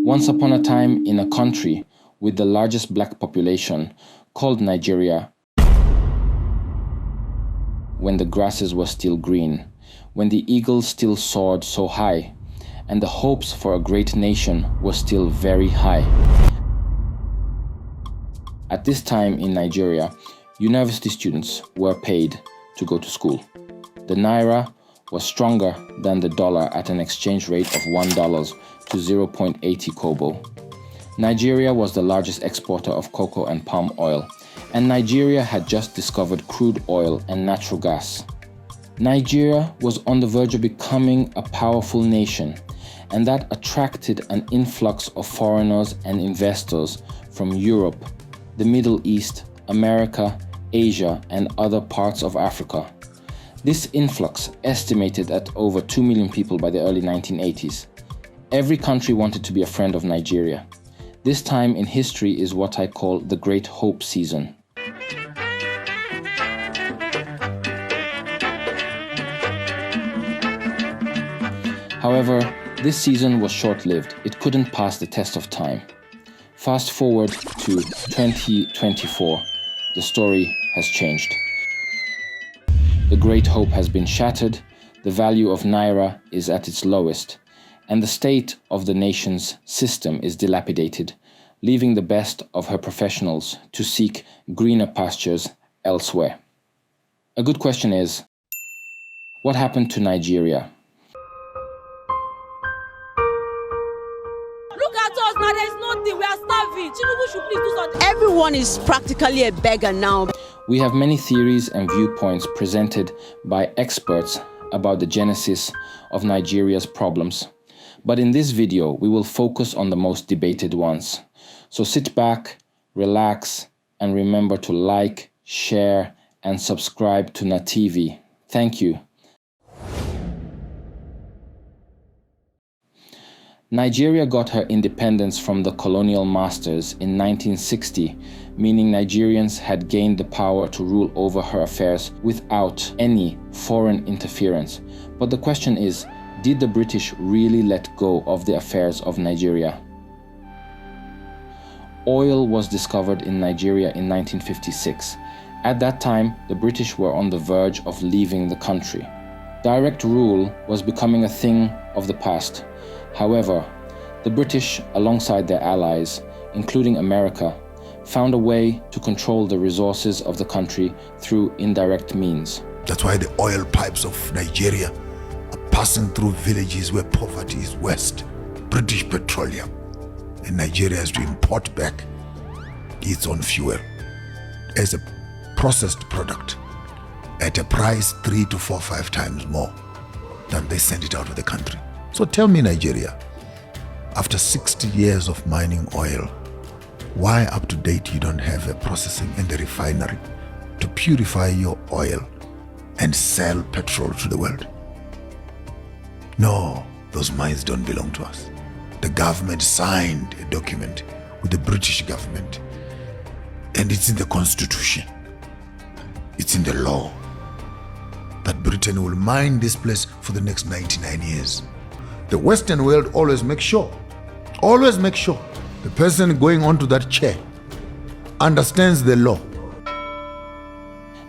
Once upon a time, in a country with the largest black population, called Nigeria, when the grasses were still green, when the eagles still soared so high, and the hopes for a great nation were still very high. At this time in Nigeria, university students were paid to go to school. The naira was stronger than the dollar at an exchange rate of $1 to 0.80 kobo. Nigeria was the largest exporter of cocoa and palm oil, and Nigeria had just discovered crude oil and natural gas. Nigeria was on the verge of becoming a powerful nation, and that attracted an influx of foreigners and investors from Europe, the Middle East, America, Asia, and other parts of Africa. This influx, estimated at over 2 million people by the early 1980s. Every country wanted to be a friend of Nigeria. This time in history is what I call the Great Hope season. However, this season was short-lived. It couldn't pass the test of time. Fast forward to 2024. The story has changed. The Great Hope has been shattered, the value of Naira is at its lowest, and the state of the nation's system is dilapidated, leaving the best of her professionals to seek greener pastures elsewhere. A good question is, what happened to Nigeria? Look at us now, there's nothing, we are starving. Tinubu should please do something. Everyone is practically a beggar now. We have many theories and viewpoints presented by experts about the genesis of Nigeria's problems. But in this video, we will focus on the most debated ones. So sit back, relax, and remember to like, share, and subscribe to NaTV. Thank you. Nigeria got her independence from the colonial masters in 1960, meaning Nigerians had gained the power to rule over her affairs without any foreign interference. But the question is, did the British really let go of the affairs of Nigeria? Oil was discovered in Nigeria in 1956. At that time, the British were on the verge of leaving the country. Direct rule was becoming a thing of the past. However, the British, alongside their allies, including America, found a way to control the resources of the country through indirect means. That's why the oil pipes of Nigeria are passing through villages where poverty is worst. British petroleum. And Nigeria has to import back its own fuel as a processed product at a price 3 to 4, 5 times more than they send it out of the country. So tell me, Nigeria, after 60 years of mining oil, why up to date you don't have a processing and a refinery to purify your oil and sell petrol to the world? No, those mines don't belong to us. The government signed a document with the British government, and it's in the constitution, it's in the law, that Britain will mine this place for the next 99 years. The Western world always makes sure the person going onto that chair understands the law.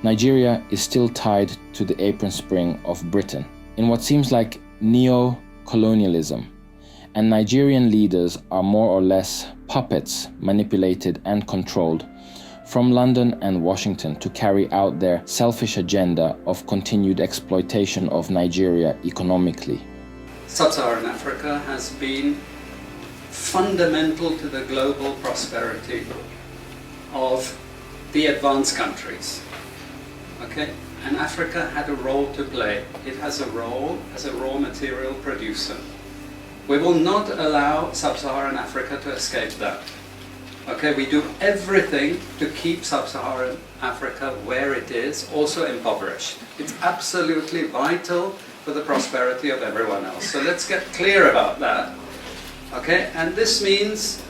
Nigeria is still tied to the apron string of Britain in what seems like neocolonialism, and Nigerian leaders are more or less puppets manipulated and controlled from London and Washington to carry out their selfish agenda of continued exploitation of Nigeria economically. Sub-Saharan Africa has been fundamental to the global prosperity of the advanced countries. Okay? And Africa had a role to play. It has a role as a raw material producer. We will not allow Sub-Saharan Africa to escape that. Okay, we do everything to keep Sub-Saharan Africa where it is, also impoverished. It's absolutely vital for the prosperity of everyone else. So let's get clear about that. Okay, and this means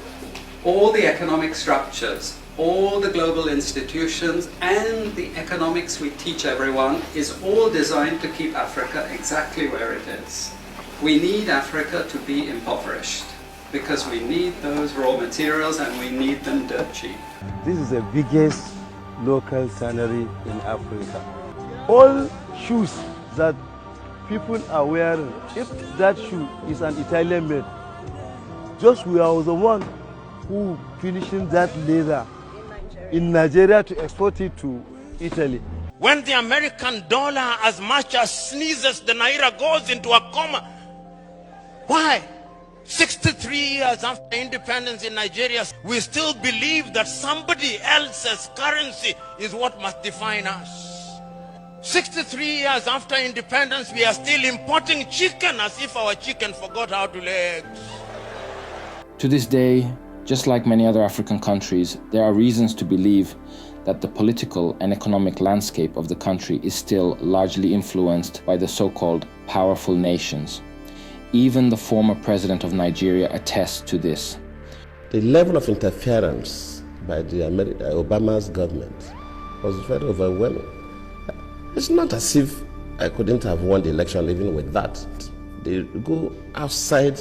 all the economic structures, all the global institutions, and the economics we teach everyone is all designed to keep Africa exactly where it is. We need Africa to be impoverished. because we need those raw materials and we need them dirt cheap. This is the biggest local tannery in Africa. All shoes that people are wearing, if that shoe is an Italian made, just we are the one who finishing that leather in Nigeria to export it to Italy. When the American dollar as much as sneezes, the naira goes into a coma. Why? 63 years after independence in Nigeria, we still believe that somebody else's currency is what must define us. 63 years after independence, we are still importing chicken as if our chicken forgot how to lay eggs. To this day, just like many other African countries, there are reasons to believe that the political and economic landscape of the country is still largely influenced by the so-called powerful nations. Even the former president of Nigeria attests to this. The level of interference by the Obama's government was very overwhelming. It's not as if I couldn't have won the election even with that. They go outside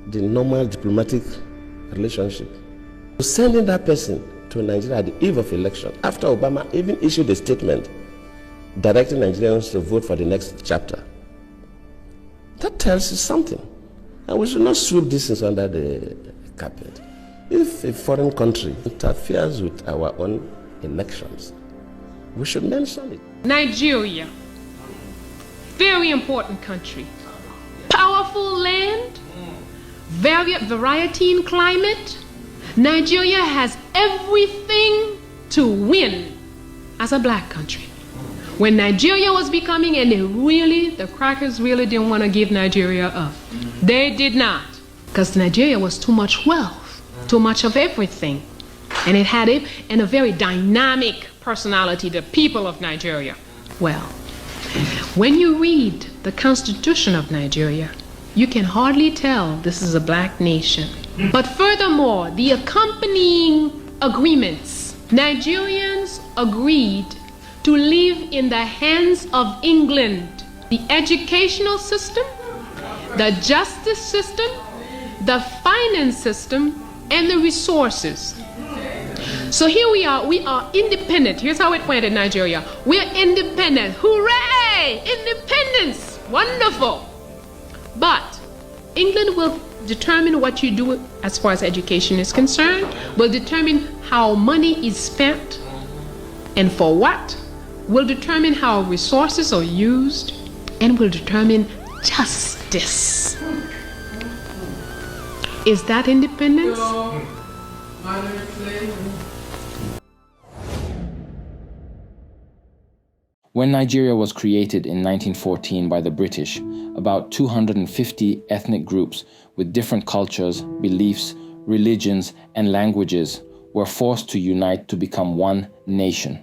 the normal diplomatic relationship. Sending that person to Nigeria at the eve of election, after Obama even issued a statement directing Nigerians to vote for the next chapter. That tells you something. And we should not sweep these things under the carpet. If a foreign country interferes with our own elections, we should mention it. Nigeria, very important country. Powerful land, variety in climate. Nigeria has everything to win as a black country. When Nigeria was becoming, and the crackers really didn't want to give Nigeria up. They did not, because Nigeria was too much wealth, too much of everything. And it had a very dynamic personality, the people of Nigeria. Well, when you read the Constitution of Nigeria, you can hardly tell this is a black nation. But furthermore, the accompanying agreements, Nigerians agreed to live in the hands of England. The educational system, the justice system, the finance system, and the resources. So here we are independent. Here's how it went in Nigeria. We're independent. Hooray! Independence! Wonderful. But England will determine what you do as far as education is concerned, will determine how money is spent and for what, will determine how resources are used, and will determine justice. Is that independence? When Nigeria was created in 1914 by the British, about 250 ethnic groups with different cultures, beliefs, religions, and languages were forced to unite to become one nation.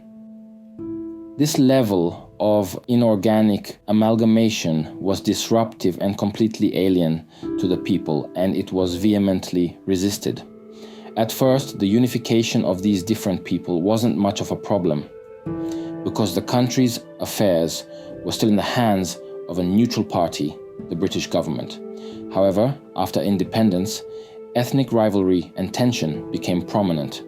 This level of inorganic amalgamation was disruptive and completely alien to the people, and it was vehemently resisted. At first, the unification of these different people wasn't much of a problem, because the country's affairs were still in the hands of a neutral party, the British government. However, after independence, ethnic rivalry and tension became prominent.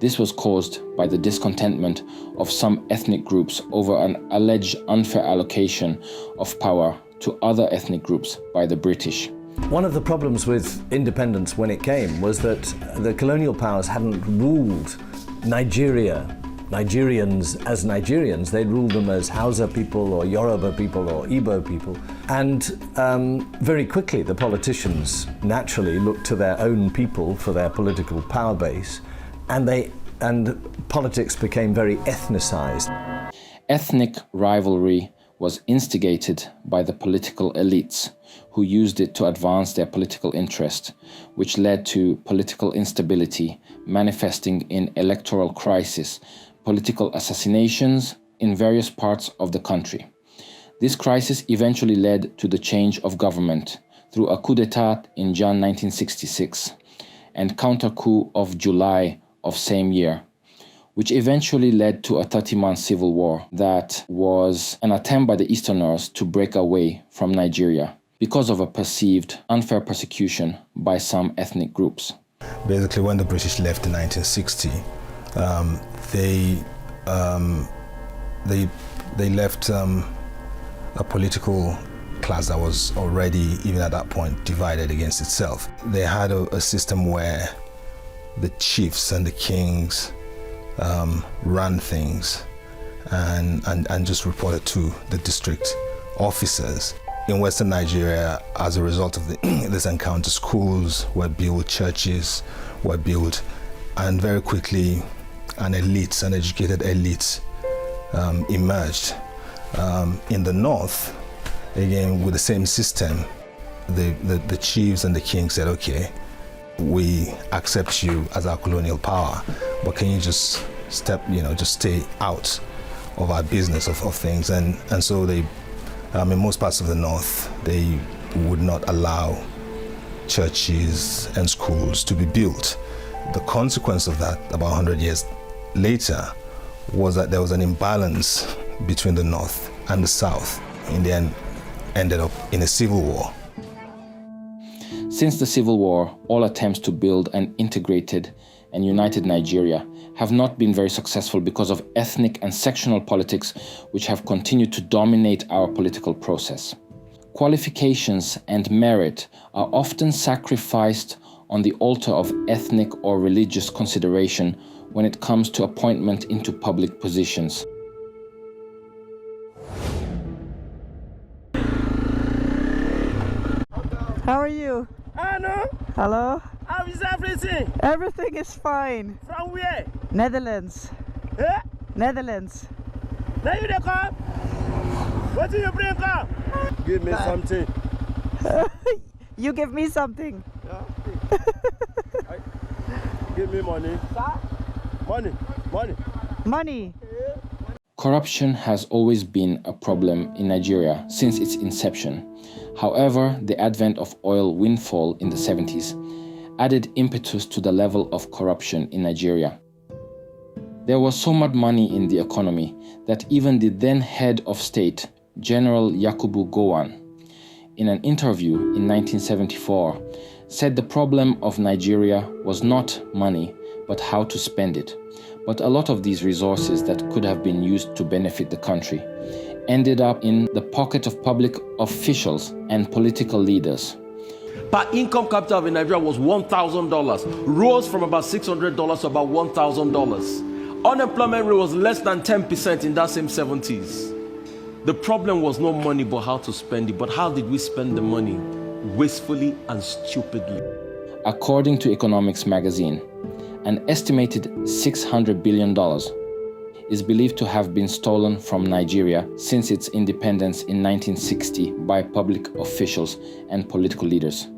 This was caused by the discontentment of some ethnic groups over an alleged unfair allocation of power to other ethnic groups by the British. One of the problems with independence when it came was that the colonial powers hadn't ruled Nigerians as Nigerians. They'd ruled them as Hausa people or Yoruba people or Igbo people. And very quickly the politicians naturally looked to their own people for their political power base, and politics became very ethnicized. Ethnic rivalry was instigated by the political elites, who used it to advance their political interest, which led to political instability, manifesting in electoral crisis, political assassinations in various parts of the country. This crisis eventually led to the change of government through a coup d'etat in Jan 1966 and counter-coup of July of same year, which eventually led to a 30-month civil war that was an attempt by the Easterners to break away from Nigeria. because of a perceived unfair persecution by some ethnic groups. Basically, when the British left in 1960, they left a political class that was already, even at that point, divided against itself. They had a system where the chiefs and the kings ran things and just reported to the district officers. In Western Nigeria, as a result of this encounter, schools were built, churches were built, and very quickly an educated elite emerged. In the north, again with the same system, the chiefs and the kings said, okay, we accept you as our colonial power, but can you just just stay out of our business of things? And so they, in most parts of the north, they would not allow churches and schools to be built. The consequence of that, about 100 years later, was that there was an imbalance between the north and the south. In the end, ended up in a civil war. Since the Civil War, all attempts to build an integrated and united Nigeria have not been very successful because of ethnic and sectional politics, which have continued to dominate our political process. Qualifications and merit are often sacrificed on the altar of ethnic or religious consideration when it comes to appointment into public positions. How are you? Hello. Hello. How is everything? Everything is fine. From where? Netherlands. Eh? Netherlands. Now you come? What do you bring up? Give me something. You give me something. Yeah. Give me money. Money. Money. Corruption has always been a problem in Nigeria since its inception. However, the advent of oil windfall in the 70s added impetus to the level of corruption in Nigeria. There was so much money in the economy that even the then head of state, General Yakubu Gowon, in an interview in 1974, said the problem of Nigeria was not money, but how to spend it. But a lot of these resources that could have been used to benefit the country ended up in the pocket of public officials and political leaders. Per income capital in Nigeria was $1,000, rose from about $600 to about $1,000. Unemployment rate was less than 10% in that same 70s. The problem was not money, but how to spend it. But how did we spend the money? Wastefully and stupidly. According to Economics magazine, an estimated $600 billion is believed to have been stolen from Nigeria since its independence in 1960 by public officials and political leaders.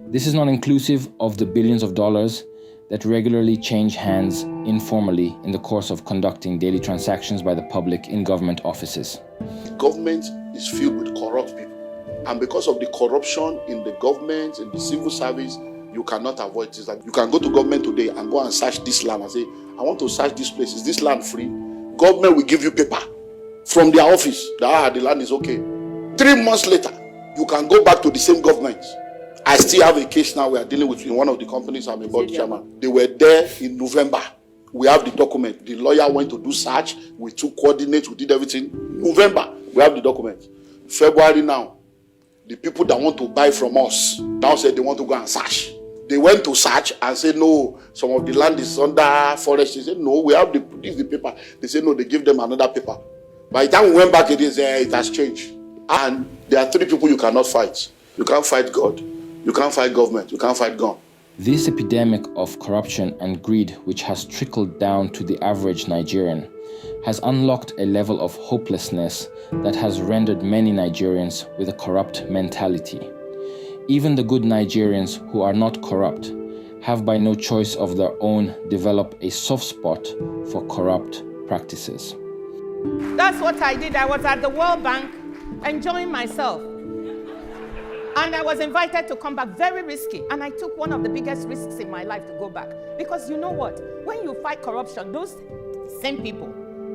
This is not inclusive of the billions of dollars that regularly change hands informally in the course of conducting daily transactions by the public in government offices. Government is filled with corrupt people. And because of the corruption in the government, in the civil service, you cannot avoid this. Like you can go to government today and go and search this land and say, I want to search this place. Is this land free? Government will give you paper from their office that the land is okay. 3 months later, you can go back to the same government. I still have a case now we are dealing with in one of the companies I'm a board chairman. They were there in November. We have the document. The lawyer went to do search. We took coordinates. We did everything. November, we have the document. February now, the people that want to buy from us now said they want to go and search. They went to search and said, no, some of the land is under forest. They said, no, we have the paper. They said, no, they give them another paper. By the time we went back, it has changed. And there are 3 people you cannot fight. You can't fight God. You can't fight government. You can't fight God. This epidemic of corruption and greed, which has trickled down to the average Nigerian, has unlocked a level of hopelessness that has rendered many Nigerians with a corrupt mentality. Even the good Nigerians who are not corrupt have by no choice of their own developed a soft spot for corrupt practices. That's what I did. I was at the World Bank enjoying myself. And I was invited to come back, very risky. And I took one of the biggest risks in my life to go back. Because you know what? When you fight corruption, those same people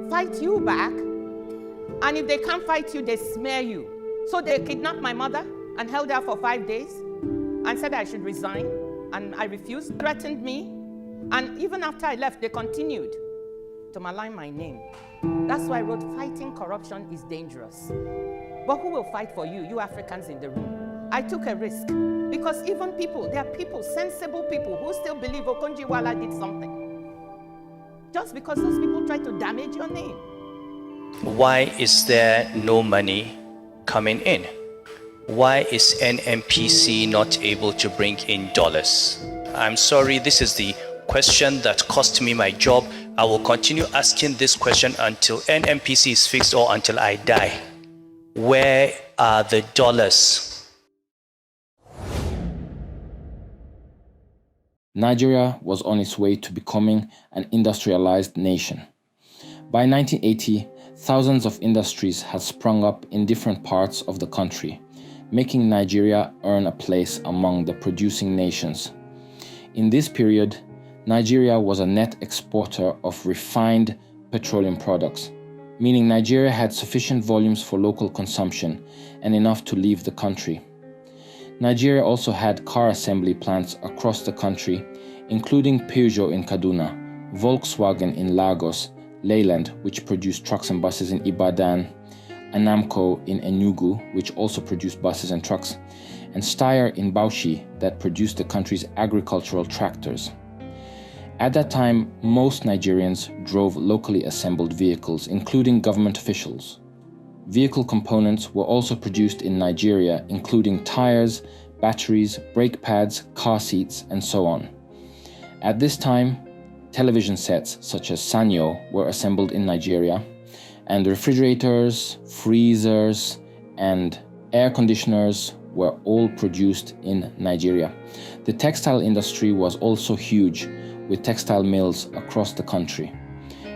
fight you back. And if they can't fight you, they smear you. So they kidnapped my mother. and held out for 5 days and said I should resign, and I refused, threatened me, and even after I left, they continued to malign my name. That's why I wrote, fighting corruption is dangerous. But who will fight for you, you Africans in the room? I took a risk because even people, there are people, sensible people who still believe Okonjo-Iweala did something. Just because those people try to damage your name. Why is there no money coming in? Why is NMPC not able to bring in dollars? I'm sorry, this is the question that cost me my job. I will continue asking this question until NMPC is fixed or until I die. Where are the dollars? Nigeria was on its way to becoming an industrialized nation. By 1980, thousands of industries had sprung up in different parts of the country, making Nigeria earn a place among the producing nations. In this period, Nigeria was a net exporter of refined petroleum products, meaning Nigeria had sufficient volumes for local consumption and enough to leave the country. Nigeria also had car assembly plants across the country, including Peugeot in Kaduna, Volkswagen in Lagos, Leyland, which produced trucks and buses in Ibadan, Anamco in Enugu, which also produced buses and trucks, and Steyr in Bauchi, that produced the country's agricultural tractors. At that time, most Nigerians drove locally assembled vehicles, including government officials. Vehicle components were also produced in Nigeria, including tires, batteries, brake pads, car seats, and so on. At this time, television sets such as Sanyo were assembled in Nigeria, and refrigerators, freezers, and air conditioners were all produced in Nigeria. The textile industry was also huge, with textile mills across the country.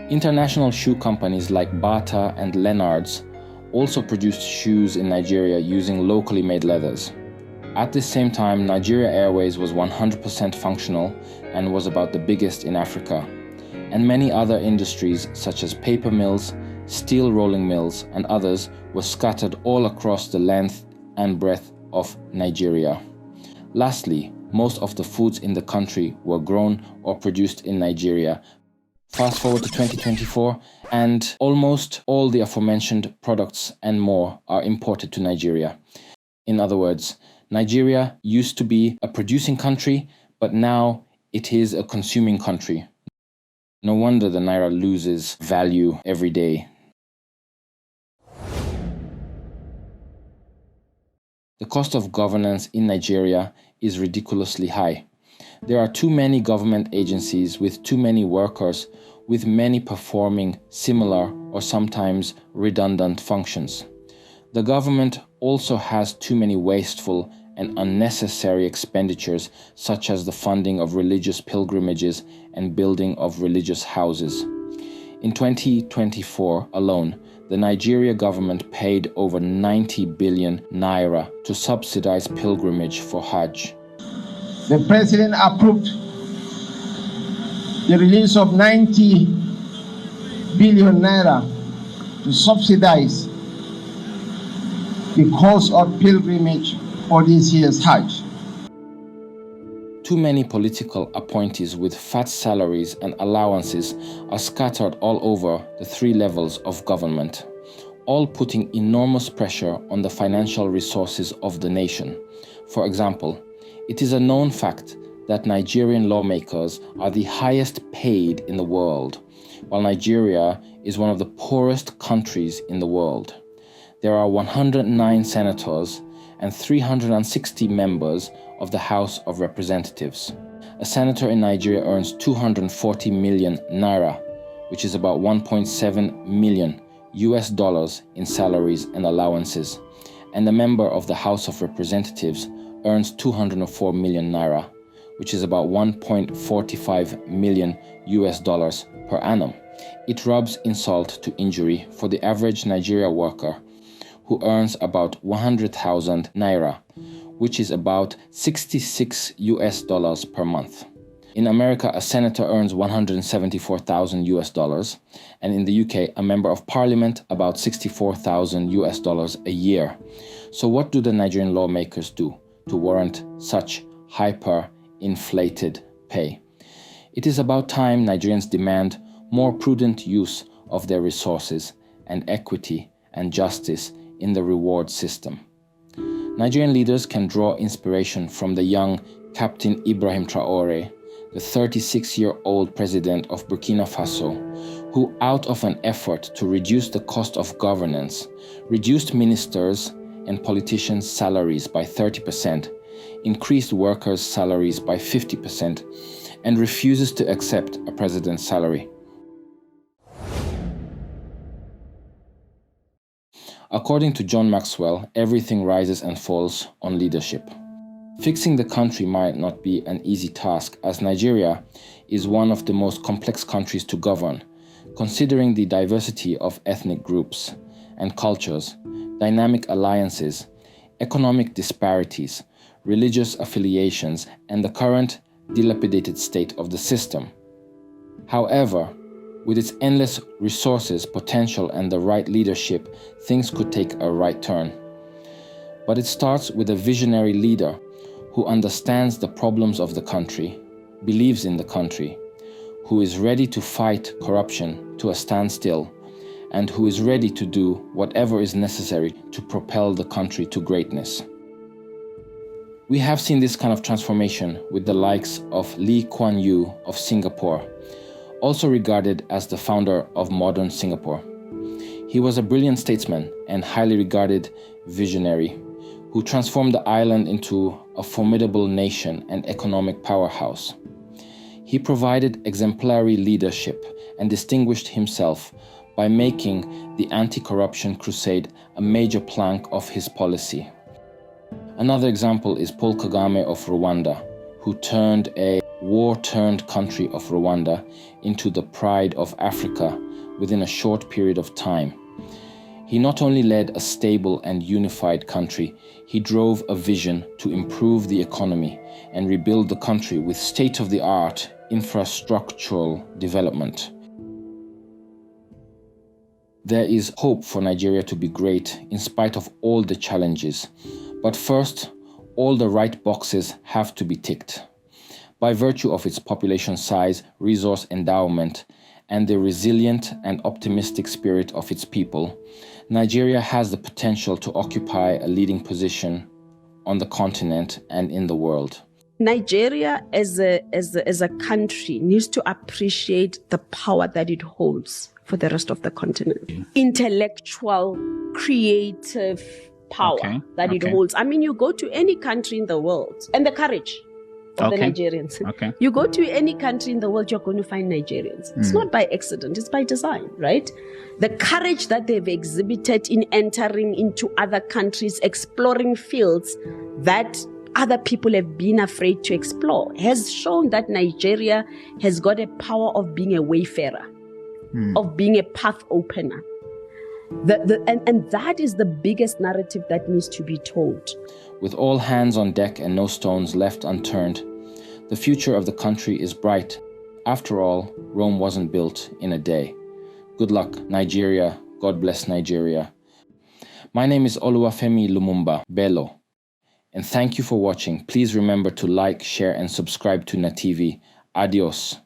International shoe companies like Bata and Lennard's also produced shoes in Nigeria using locally made leathers. At the same time, Nigeria Airways was 100% functional and was about the biggest in Africa. And many other industries such as paper mills, steel rolling mills, and others were scattered all across the length and breadth of Nigeria. Lastly, most of the foods in the country were grown or produced in Nigeria. Fast forward to 2024, and almost all the aforementioned products and more are imported to Nigeria. In other words, Nigeria used to be a producing country, but now it is a consuming country. No wonder the Naira loses value every day. The cost of governance in Nigeria is ridiculously high. There are too many government agencies with too many workers, with many performing similar or sometimes redundant functions. The government also has too many wasteful and unnecessary expenditures, such as the funding of religious pilgrimages and building of religious houses. In 2024 alone, the Nigeria government paid over 90 billion naira to subsidize pilgrimage for Hajj. The president approved the release of 90 billion naira to subsidize the cost of pilgrimage for this year's Hajj. Too many political appointees with fat salaries and allowances are scattered all over the three levels of government, all putting enormous pressure on the financial resources of the nation. For example, it is a known fact that Nigerian lawmakers are the highest paid in the world, while Nigeria is one of the poorest countries in the world. There are 109 senators and 360 members of the House of Representatives. A senator in Nigeria earns 240 million naira, which is about 1.7 million US dollars in salaries and allowances, and a member of the House of Representatives earns 204 million naira, which is about 1.45 million US dollars per annum. It rubs insult to injury for the average Nigeria worker, who earns about 100,000 naira, which is about 66 US dollars per month. In America, a senator earns 174,000 US dollars, and in the UK, a member of parliament about 64,000 US dollars a year. So what do the Nigerian lawmakers do to warrant such hyper-inflated pay? It is about time Nigerians demand more prudent use of their resources and equity and justice in the reward system. Nigerian leaders can draw inspiration from the young Captain Ibrahim Traore, the 36-year-old president of Burkina Faso, who, out of an effort to reduce the cost of governance, reduced ministers' and politicians' salaries by 30%, increased workers' salaries by 50%, and refuses to accept a president's salary. According to John Maxwell, everything rises and falls on leadership. Fixing the country might not be an easy task, as Nigeria is one of the most complex countries to govern, considering the diversity of ethnic groups and cultures, dynamic alliances, economic disparities, religious affiliations, and the current dilapidated state of the system. However, with its endless resources, potential, and the right leadership, things could take a right turn. But it starts with a visionary leader who understands the problems of the country, believes in the country, who is ready to fight corruption to a standstill, and who is ready to do whatever is necessary to propel the country to greatness. We have seen this kind of transformation with the likes of Lee Kuan Yew of Singapore, also regarded as the founder of modern Singapore. He was a brilliant statesman and highly regarded visionary who transformed the island into a formidable nation and economic powerhouse. He provided exemplary leadership and distinguished himself by making the anti-corruption crusade a major plank of his policy. Another example is Paul Kagame of Rwanda, who turned a war-turned country of Rwanda into the pride of Africa within a short period of time. He not only led a stable and unified country, he drove a vision to improve the economy and rebuild the country with state-of-the-art infrastructural development. There is hope for Nigeria to be great in spite of all the challenges. But first, all the right boxes have to be ticked. By virtue of its population size, resource endowment, and the resilient and optimistic spirit of its people, Nigeria has the potential to occupy a leading position on the continent and in the world. Nigeria as a country needs to appreciate the power that it holds for the rest of the continent. Intellectual, creative power that it holds. I mean, you go to any country in the world, and the courage of the Nigerians. You go to any country in the world, you're going to find Nigerians. It's not by accident, it's by design, right? The courage that they've exhibited in entering into other countries, exploring fields that other people have been afraid to explore, has shown that Nigeria has got a power of being a wayfarer, of being a path opener. And that is the biggest narrative that needs to be told. With all hands on deck and no stones left unturned, the future of the country is bright. After all, Rome wasn't built in a day. Good luck, Nigeria. God bless Nigeria. My name is Oluwafemi Lumumba Bello, and thank you for watching. Please remember to like, share, and subscribe to NaTV. Adios.